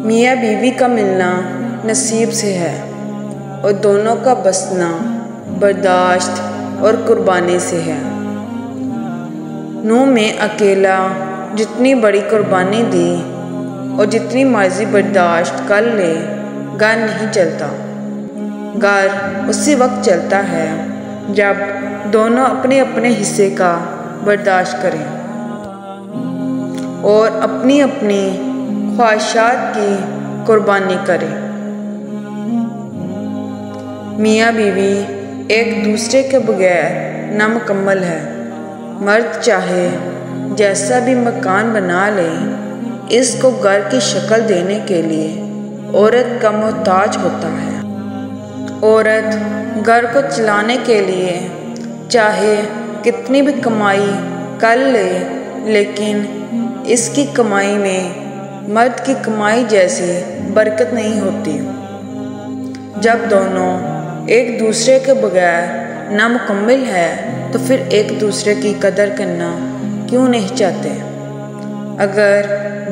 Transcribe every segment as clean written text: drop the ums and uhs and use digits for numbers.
میاں بیوی کا ملنا نصیب سے ہے اور دونوں کا بسنا برداشت اور قربانی سے ہے۔ نوح میں اکیلا جتنی بڑی قربانی دی اور جتنی مرضی برداشت کر لے گھر نہیں چلتا۔ گھر اسی وقت چلتا ہے جب دونوں اپنے اپنے حصے کا برداشت کریں اور اپنی اپنی خواہشات کی قربانی کریں۔ میاں بیوی ایک دوسرے کے بغیر نامکمل ہے۔ مرد چاہے جیسا بھی مکان بنا لے، اس کو گھر کی شکل دینے کے لیے عورت کا محتاج ہوتا ہے۔ عورت گھر کو چلانے کے لیے چاہے کتنی بھی کمائی کر لے، لیکن اس کی کمائی میں مرد کی کمائی جیسی برکت نہیں ہوتی۔ جب دونوں ایک دوسرے کے بغیر نامکمل ہے تو پھر ایک دوسرے کی قدر کرنا کیوں نہیں چاہتے؟ اگر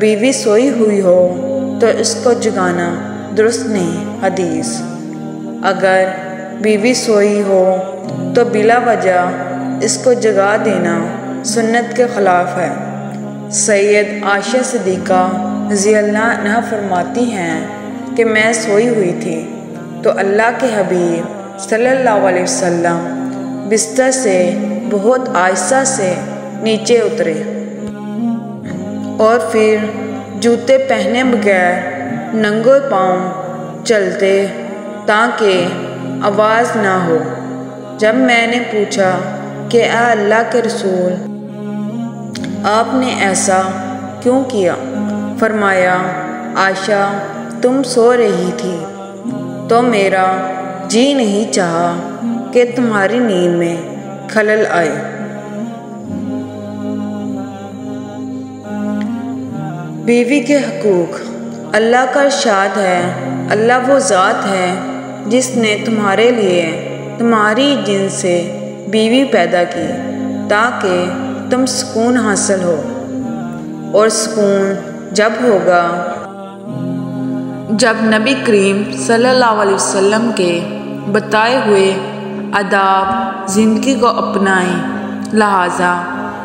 بیوی سوئی ہوئی ہو تو اس کو جگانا درست نہیں، حدیث۔ اگر بیوی سوئی ہو تو بلا وجہ اس کو جگا دینا سنت کے خلاف ہے۔ سید عائشہ صدیقہ رضی اللہ عنہا فرماتی ہیں کہ میں سوئی ہوئی تھی تو اللہ کے حبیب صلی اللہ علیہ وسلم بستر سے بہت آہستہ سے نیچے اترے اور پھر جوتے پہنے بغیر ننگے پاؤں چلتے تاکہ آواز نہ ہو۔ جب میں نے پوچھا کہ اے اللہ کے رسول، آپ نے ایسا کیوں کیا؟ فرمایا، عائشہ تم سو رہی تھی تو میرا جی نہیں چاہا کہ تمہاری نیند میں خلل آئے۔ بیوی کے حقوق۔ اللہ کا ارشاد ہے، اللہ وہ ذات ہے جس نے تمہارے لیے تمہاری جنس سے بیوی پیدا کی تاکہ تم سکون حاصل ہو، اور سکون جب ہوگا جب نبی کریم صلی اللہ علیہ وسلم کے بتائے ہوئے آداب زندگی کو اپنائیں۔ لہٰذا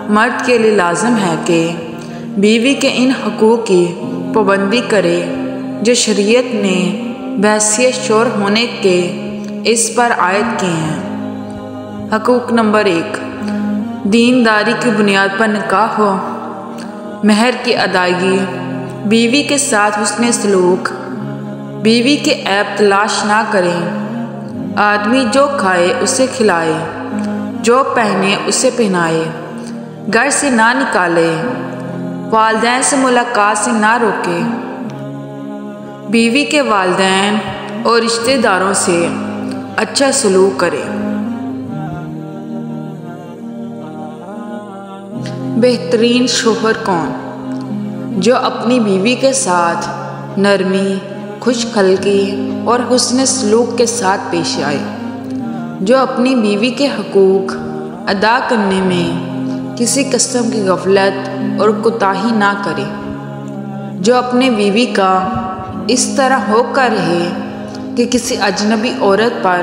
مرد کے لیے لازم ہے کہ بیوی کے ان حقوق کی پابندی کرے جو شریعت نے بحیثیت شوہر ہونے کے اس پر عائد کیے ہیں۔ حقوق نمبر 1، دینداری کی بنیاد پر نکاح ہو۔ مہر کی ادائیگی، بیوی کے ساتھ حسن سلوک، بیوی کے عیب تلاش نہ کریں۔ آدمی جو کھائے اسے کھلائے، جو پہنے اسے پہنائے، گھر سے نہ نکالے، والدین سے ملاقات سے نہ روکے، بیوی کے والدین اور رشتہ داروں سے اچھا سلوک کرے۔ بہترین شوہر کون؟ جو اپنی بیوی کے ساتھ نرمی، خوش خلقی اور حسن سلوک کے ساتھ پیش آئے، جو اپنی بیوی کے حقوق ادا کرنے میں کسی قسم کی غفلت اور کوتاہی نہ کرے، جو اپنی بیوی کا اس طرح ہو کر رہے کہ کسی اجنبی عورت پر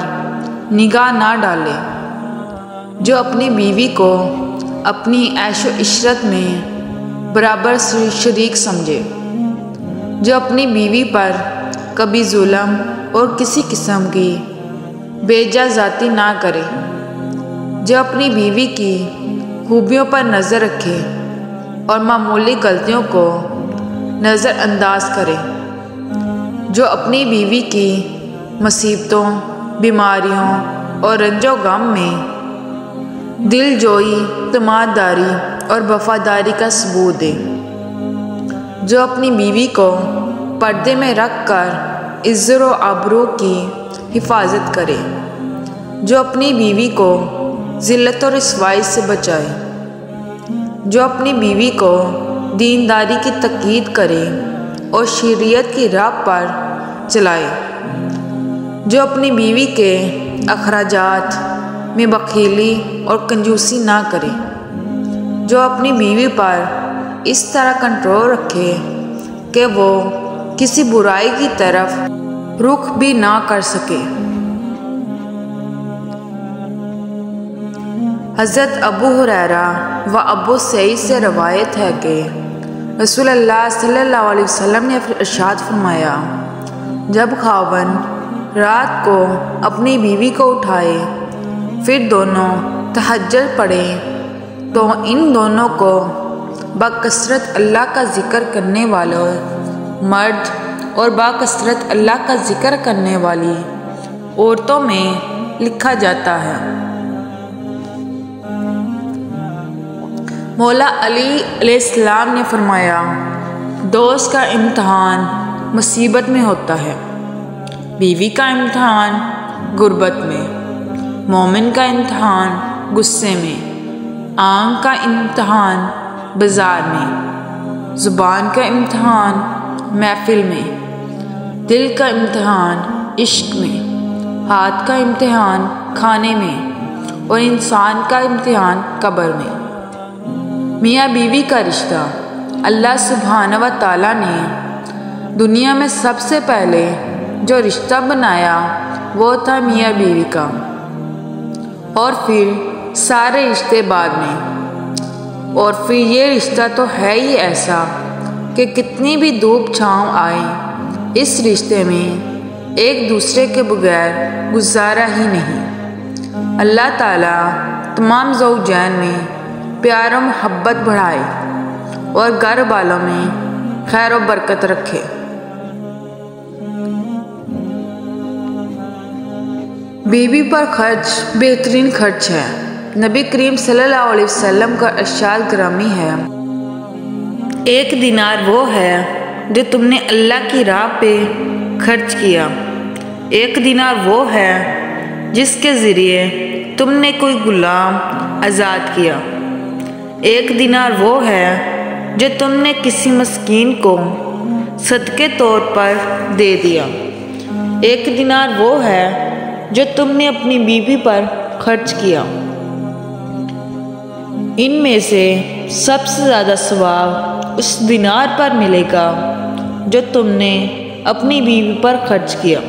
نگاہ نہ ڈالے، جو اپنی بیوی کو اپنی عیش و عشرت میں برابر شریک سمجھے، جو اپنی بیوی پر کبھی ظلم اور کسی قسم کی بے جا ذاتی نہ کرے، جو اپنی بیوی کی خوبیوں پر نظر رکھے اور معمولی غلطیوں کو نظر انداز کرے، جو اپنی بیوی کی مصیبتوں، بیماریوں اور رنج و غم میں دل جوئی، اعتماد داری اور وفاداری کا ثبوت دے، جو اپنی بیوی کو پردے میں رکھ کر عزت و آبرو کی حفاظت کرے، جو اپنی بیوی کو ذلت اور رسوائی سے بچائے، جو اپنی بیوی کو دینداری کی تاکید کرے اور شریعت کی راہ پر چلائے، جو اپنی بیوی کے اخراجات میں بخیلی اور کنجوسی نہ کرے، جو اپنی بیوی پر اس طرح کنٹرول رکھے کہ وہ کسی برائی کی طرف رخ بھی نہ کر سکے۔ حضرت ابو ہریرہ و ابو سعید سے روایت ہے کہ رسول اللہ صلی اللہ علیہ وسلم نے ارشاد فرمایا، جب خاوند رات کو اپنی بیوی کو اٹھائے پھر دونوں تہجد پڑھیں تو ان دونوں کو بکثرت اللہ کا ذکر کرنے والے مرد اور بکثرت اللہ کا ذکر کرنے والی عورتوں میں لکھا جاتا ہے۔ مولا علی علیہ السلام نے فرمایا، دوست کا امتحان مصیبت میں ہوتا ہے، بیوی کا امتحان غربت میں، مومن کا امتحان غصے میں، آنکھ کا امتحان بازار میں، زبان کا امتحان محفل میں، دل کا امتحان عشق میں، ہاتھ کا امتحان کھانے میں، اور انسان کا امتحان قبر میں۔ میاں بیوی کا رشتہ اللہ سبحانہ و تعالیٰ نے دنیا میں سب سے پہلے جو رشتہ بنایا وہ تھا میاں بیوی کا، اور پھر سارے رشتے بعد میں، اور پھر یہ رشتہ تو ہے ہی ایسا کہ کتنی بھی دھوپ چھاؤں آئے اس رشتے میں ایک دوسرے کے بغیر گزارا ہی نہیں۔ اللہ تعالیٰ تمام زوجین میں پیار و محبت بڑھائے اور گھر والوں میں خیر و برکت رکھے۔ بیوی پر خرچ بہترین خرچ ہے۔ نبی کریم صلی اللہ علیہ وسلم کا ارشاد گرامی ہے، ایک دینار وہ ہے جو تم نے اللہ کی راہ پہ خرچ کیا، ایک دینار وہ ہے جس کے ذریعے تم نے کوئی غلام آزاد کیا، ایک دینار وہ ہے جو تم نے کسی مسکین کو صدقے طور پر دے دیا، ایک دینار وہ ہے جو تم نے اپنی بیوی پر خرچ کیا۔ ان میں سے سب سے زیادہ ثواب اس دینار پر ملے گا جو تم نے اپنی بیوی پر خرچ کیا۔